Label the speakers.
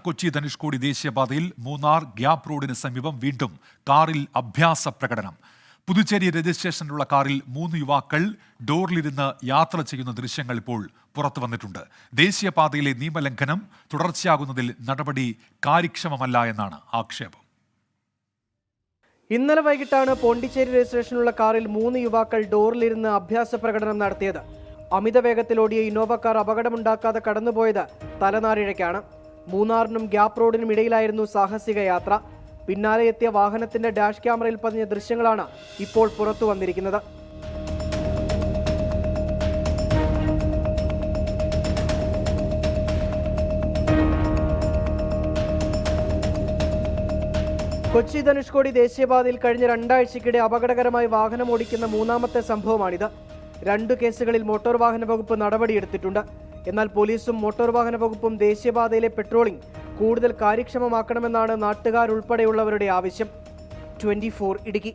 Speaker 1: കൊച്ചി ധനുഷ്കോടി ദേശീയപാതയിൽ മൂന്നാർ ഗ്യാപ് റോഡിന് സമീപം വീണ്ടും കാറിൽ അഭ്യാസ പ്രകടനം. പുതുച്ചേരി രജിസ്ട്രേഷനിലുള്ള കാറിൽ 3 യുവാക്കൾ ഡോറിലിരുന്ന് യാത്ര ചെയ്യുന്ന ദൃശ്യങ്ങൾ ഇപ്പോൾ പുറത്തു വന്നിട്ടുണ്ട്. ദേശീയപാതയിലെ നിയമലംഘനം തുടർച്ചയാകുന്നതിൽ നടപടി കാര്യക്ഷമമല്ല എന്നാണ് ആക്ഷേപം.
Speaker 2: ഇന്നലെ വൈകിട്ടാണ് പോണ്ടിച്ചേരി രജിസ്ട്രേഷനുള്ള കാറിൽ 3 യുവാക്കൾ ഡോറിലിരുന്ന് അഭ്യാസ പ്രകടനം നടത്തിയത്. അമിത വേഗത്തിലോടിയ ഇന്നോവ കാർ അപകടമുണ്ടാക്കാതെ കടന്നുപോയത് തലനാരിഴയ്ക്കാണ്. മൂന്നാറിനും ഗ്യാപ് റോഡിനും ഇടയിലായിരുന്നു സാഹസിക യാത്ര. പിന്നാലെ എത്തിയ വാഹനത്തിന്റെ ഡാഷ് ക്യാമറയിൽ പതിഞ്ഞ ദൃശ്യങ്ങളാണ് ഇപ്പോൾ പുറത്തു വന്നിരിക്കുന്നത്. കൊച്ചി ധനുഷ്കോടി ദേശീയപാതയിൽ കഴിഞ്ഞ 2 ആഴ്ചയ്ക്കിടെ അപകടകരമായി വാഹനം ഓടിക്കുന്ന 3ാമത്തെ സംഭവമാണിത്. 2 കേസുകളിൽ മോട്ടോർ വാഹന വകുപ്പ് നടപടിയെടുത്തിട്ടുണ്ട്. എന്നാൽ പോലീസും മോട്ടോർ വാഹന വകുപ്പും ദേശീയപാതയിലെ പെട്രോളിംഗ് കൂടുതൽ കാര്യക്ഷമമാക്കണമെന്നാണ് നാട്ടുകാരുൾപ്പെടെയുള്ളവരുടെ ആവശ്യം. 24 ഇടുക്കി.